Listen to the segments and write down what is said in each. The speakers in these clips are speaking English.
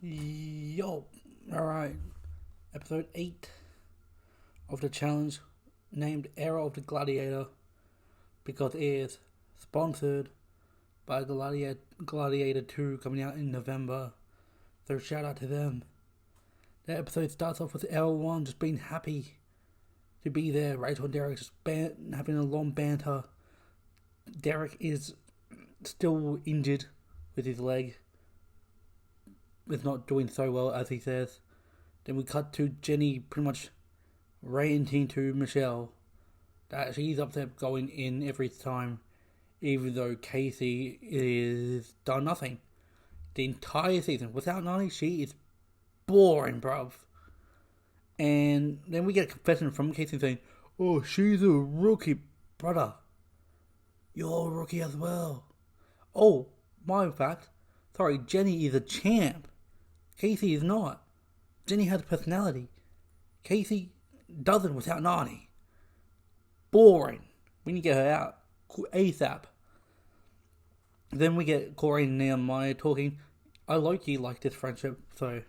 Yo, alright. Episode 8 of the challenge named Era of the Gladiator because it is sponsored by Gladiator 2 coming out in November. So shout out to them. The episode starts off with Era 1 just being happy to be there. Rachel and Derrick just having a long banter. Derrick is still injured with his leg. Is not doing so well as he says. Then we cut to Jenny pretty much ranting to Michelle that she's upset going in every time, even though Casey is done nothing. The entire season without Nani, she is boring, bruv. And then we get a confession from Casey saying, "Oh, she's a rookie, brother. You're a rookie as well." Oh, my fact. Sorry, Jenny is a champ. Casey is not. Jenny has personality. Casey doesn't without Nani. Boring. We need to get her out ASAP. Then we get Cory and Nehemiah talking. I low-key like this friendship, so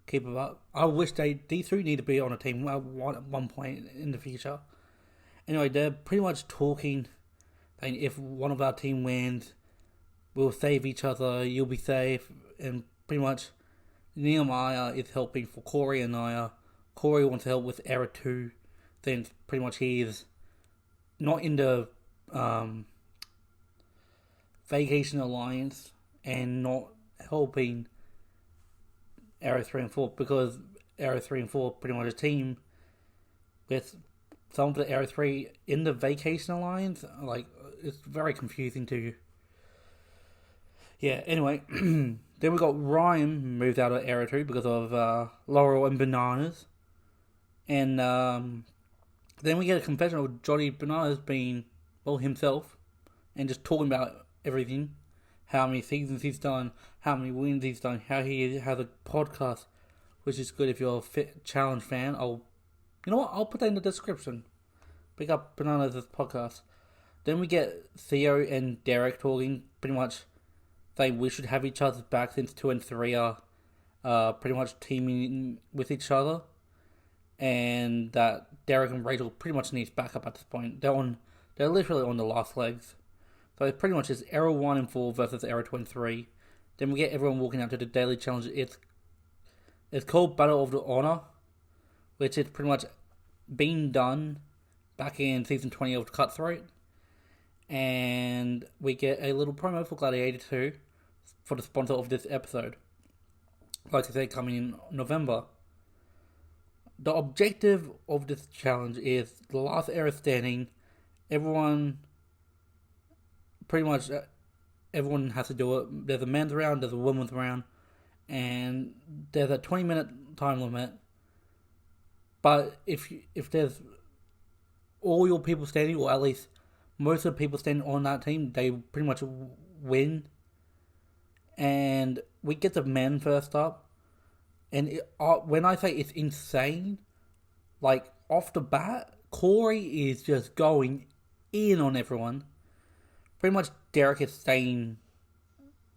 keep it up. I wish these three need to be on a team at one point in the future. Anyway, they're pretty much talking, saying if one of our team wins, we'll save each other, you'll be safe, and pretty much Nehemiah is helping for Cory and Naya. Cory wants to help with Era 2, since pretty much he's not in the Vacation Alliance and not helping Era 3 and 4, because Era 3 and 4 pretty much a team with some of the Era 3 in the Vacation Alliance. Like, it's very confusing to you. Yeah, anyway, then we got Ryan moved out of Era 2 because of Laurel and Bananas. And then we get a confession of Jodi Bananas being, well, himself, and just talking about everything. How many seasons he's done, how many wins he's done, how he has a podcast, which is good if you're a Fit Challenge fan. You know what, I'll put that in the description. Pick up Bananas' podcast. Then we get Theo and Derrick talking, pretty much saying we should have each other's back since 2 and 3 are pretty much teaming with each other, and that Derrick and Rachel pretty much needs backup at this point. They're literally on the last legs. So it pretty much is Era 1 and 4 versus Era 2 and 3. Then we get everyone walking out to the daily challenge. It's called Battle of the Honor, which is pretty much been done back in season 20 of Cutthroat. And we get a little promo for Gladiator 2 for the sponsor of this episode. Like I said, coming in November. The objective of this challenge is the last era standing. Everyone has to do it. There's a men's round, there's a women's round, and there's a 20-minute time limit. But if there's all your people standing, or at least most of the people standing on that team, they pretty much win. And we get the men first up. And when I say it's insane, like off the bat, Cory is just going in on everyone. Pretty much Derrick is staying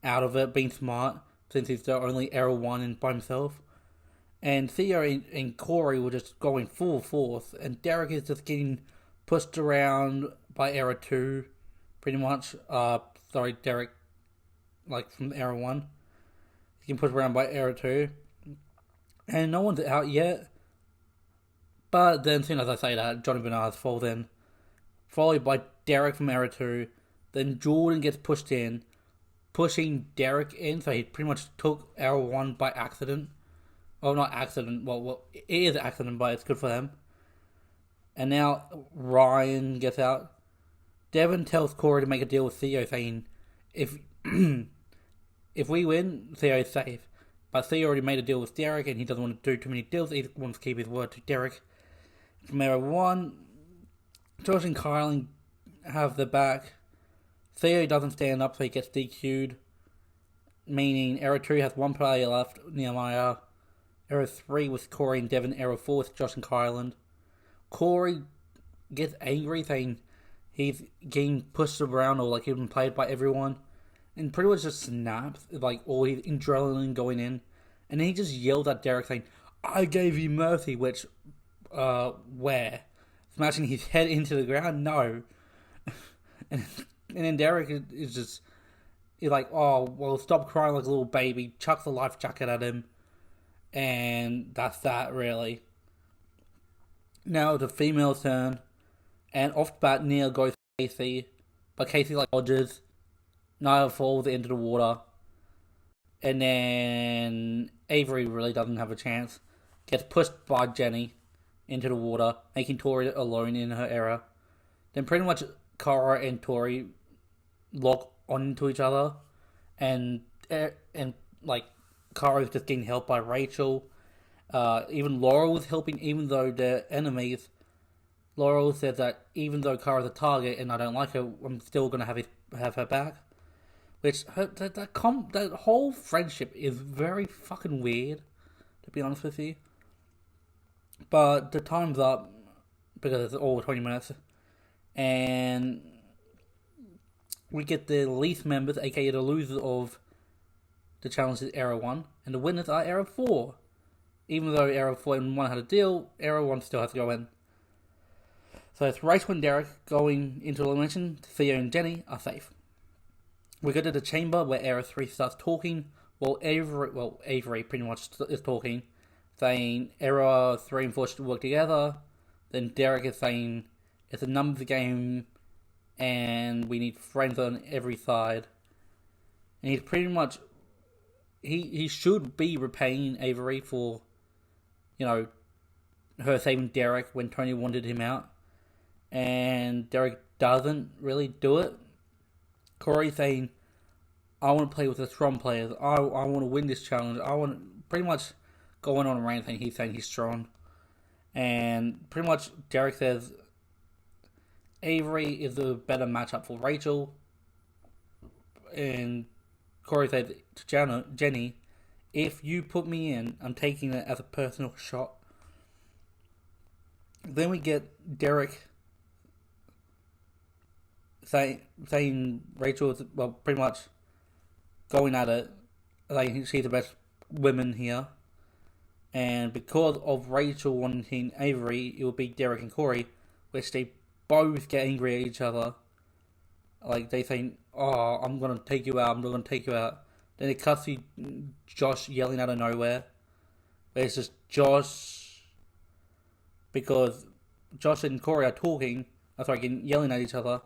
out of it, being smart, since he's the only Era 1 and by himself. And Theo and Cory were just going full force. And Derrick is just getting pushed around by Era 2, pretty much. Derrick, like from Era 1. He's getting pushed around by Era 2. And no one's out yet. But then, as soon as I say that, Johnny Bernard's falls in. Followed by Derrick from Era 2. Then Jordan gets pushed in, pushing Derrick in. So he pretty much took Era 1 by accident. Well, not accident. Well, it is an accident, but it's good for them. And now Ryan gets out. Devin tells Cory to make a deal with Theo, saying, if we win, Theo's safe. But Theo already made a deal with Derrick, and he doesn't want to do too many deals. He wants to keep his word to Derrick. From Era 1, Josh and Kyle have the back. Theo doesn't stand up, so he gets DQ'd. Meaning Era 2 has one player left, Nehemiah. Era 3 with Cory and Devin. Era 4 with Josh and Kyle. Cory gets angry, saying he's getting pushed around or like he's been played by everyone. And pretty much just snaps, like all his adrenaline going in. And then he just yelled at Derrick saying, "I gave you mercy," which, where? Smashing his head into the ground? No. and then Derrick is just, he's like, "Oh, well, stop crying like a little baby," chucks the life jacket at him, and that's that, really. Now the female turn, and off the bat, Nia goes for Casey, but Casey, like, dodges. Nia falls into the water, and then Averey really doesn't have a chance. Gets pushed by Jenny into the water, making Tori alone in her area. Then pretty much Cara and Tori lock onto each other, and like, Cara is just getting helped by Rachel. Even Laurel was helping, even though they're enemies. Laurel says that even though Cara's a target and I don't like her, I'm still gonna have her back. Which that whole friendship is very fucking weird, to be honest with you. But the time's up because it's all 20 minutes, and we get the least members, aka the losers of the challenges Era 1, and the winners are Era 4. Even though Era 4 and 1 had a deal, Era 1 still has to go in. So it's Rachel and Derrick going into elimination. Theo and Jenny are safe. We go to the chamber where Era 3 starts talking. Averey pretty much is talking, saying Era 3 and 4 should work together. Then Derrick is saying it's a numbers game and we need friends on every side. And he's pretty much, he should be repaying Averey for, her saving Derrick when Tony wanted him out. And Derrick doesn't really do it. Cory saying, "I want to play with the strong players. I want to win this challenge. I want," pretty much going on a rant saying he's strong. And pretty much Derrick says Averey is a better matchup for Rachel. And Cory says to Jenny, "If you put me in, I'm taking it as a personal shot." Then we get Derrick saying Rachel is, pretty much going at it, like she's the best woman here. And because of Rachel wanting Averey, it will be Derrick and Cory, which they both get angry at each other. Like, they saying, "Oh, I'm going to take you out, I'm going to take you out." Then it cuts to Josh yelling out of nowhere. It's just Josh, because Josh and Cory are talking, yelling at each other,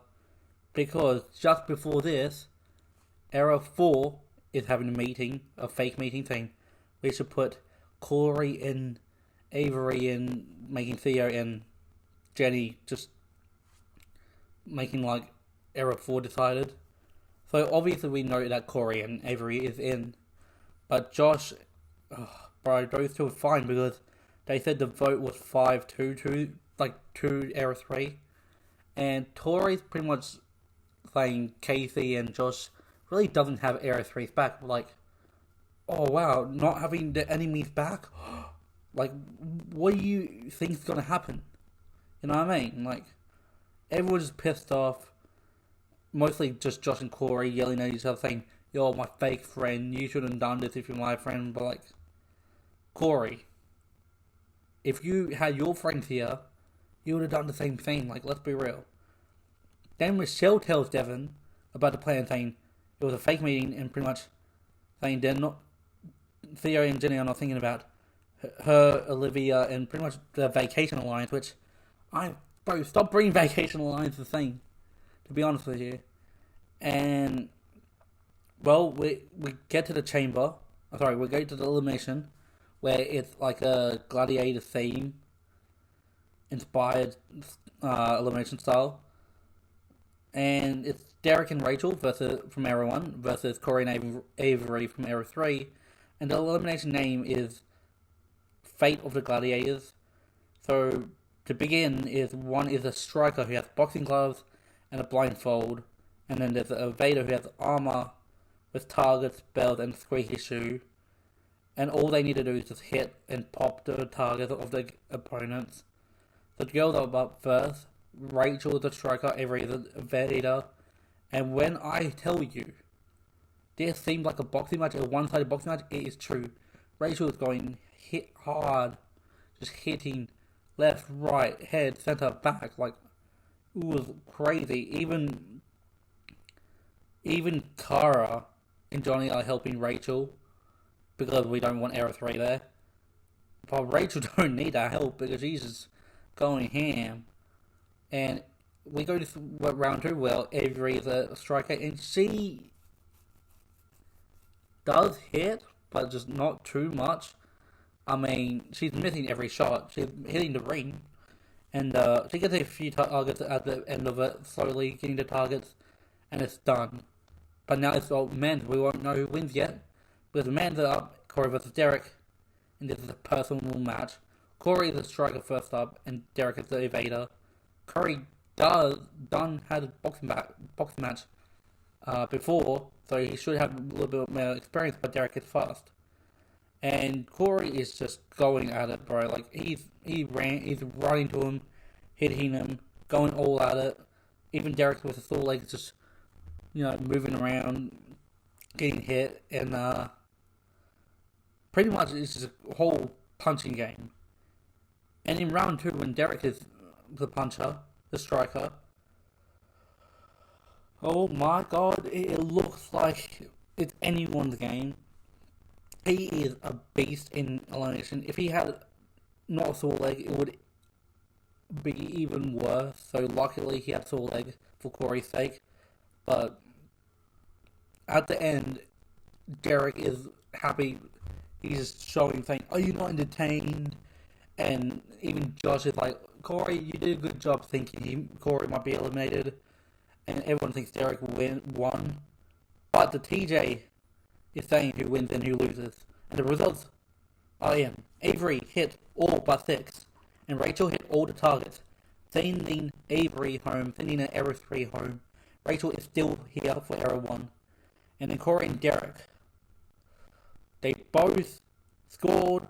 because just before this, Era 4 is having a fake meeting, saying we should put Cory and Averey in, making Theo and Jenny, just making like Era 4 decided. So obviously we know that Cory and Averey is in, but Josh, those two are fine because they said the vote was 5-2 to Era 3, and Tori's pretty much saying Casey and Josh really doesn't have Era 3's back. Like, oh wow, not having the enemies back? Like, what do you think is going to happen? You know what I mean? Like, everyone's pissed off. Mostly just Josh and Cory yelling at each other saying, "You're my fake friend, you shouldn't have done this if you're my friend." But like, Cory, if you had your friends here, you would have done the same thing. Like, let's be real. Then Michelle tells Devin about the plan, saying it was a fake meeting, and pretty much saying they're not, Theo and Jenny are not thinking about her, Olivia, and pretty much the Vacation Alliance, which stop bringing Vacation Alliance the thing, to be honest with you. And, well, we get to the chamber, we go to the elimination, where it's like a Gladiator theme inspired elimination style. And it's Derrick and Rachel from Era 1 versus Cory and Averey from Era 3. And the elimination name is Fate of the Gladiators. So, to begin, one is a striker who has boxing gloves and a blindfold. And then there's a evader who has armor with targets, bells, and a squeaky shoe. And all they need to do is just hit and pop the targets of the opponents. The girls are up first. Rachel is the striker, Avery is the evader. And when I tell you this seems like a boxing match, a one-sided boxing match, it is true. Rachel was going hit hard, just hitting left, right, head, center, back. Like, it was crazy. Even Kara and Johnny are helping Rachel because we don't want averey there. But Rachel don't need our help because she's just going ham. And we go to round 2 where Averey is a striker, and she does hit, but just not too much. I mean, she's missing every shot. She's hitting the ring. And she gets a few targets at the end of it, slowly getting the targets, and it's done. But now it's all men. We won't know who wins yet. Because the men's are up, Cory versus Derrick, and this is a personal match. Cory is the striker first up, and Derrick is the evader. Cory had a boxing match before, so he should have a little bit more experience, but Derrick is fast. And Cory is just going at it, bro. Like, he's running to him, hitting him, going all at it. Even Derrick with his sore legs just, moving around, getting hit, and pretty much it's just a whole punching game. And in round 2, when Derrick is the puncher, the striker, oh my god, it looks like it's anyone's game. He is a beast in elimination. If he had not a sore leg, it would be even worse. So luckily he had a sore leg for Cory's sake. But at the end, Derrick is happy. He's just showing, saying, "Are you not entertained?" And even Josh is like, "Cory, you did a good job thinking Cory might be eliminated." And everyone thinks Derrick won. But the TJ is saying who wins and who loses. And the results are in. Averey hit all but 6. And Rachel hit all the targets, sending Averey home, sending an error 3 home. Rachel is still here for error 1. And then Cory and Derrick, they both scored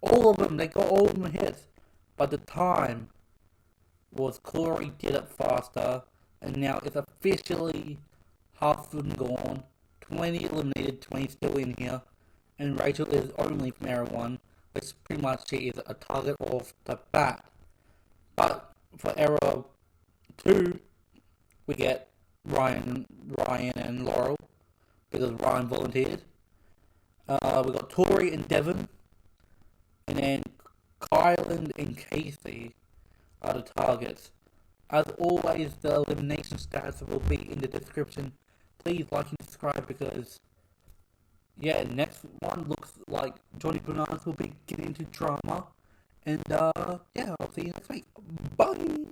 all of them. They got all of them hits. But the time was Cory did it faster. And now it's officially half of them gone. 20 eliminated, 20 still in here. And Rachel is only from error 1, which pretty much she is a target off the bat. But for error 2, we get Ryan and Laurel, because Ryan volunteered. We got Tori and Devon, and then Kylan and Casey are the targets. As always, the elimination stats will be in the description. Please like and subscribe because, next one looks like Jodi Bananas will be getting into drama. And, I'll see you next week. Bye!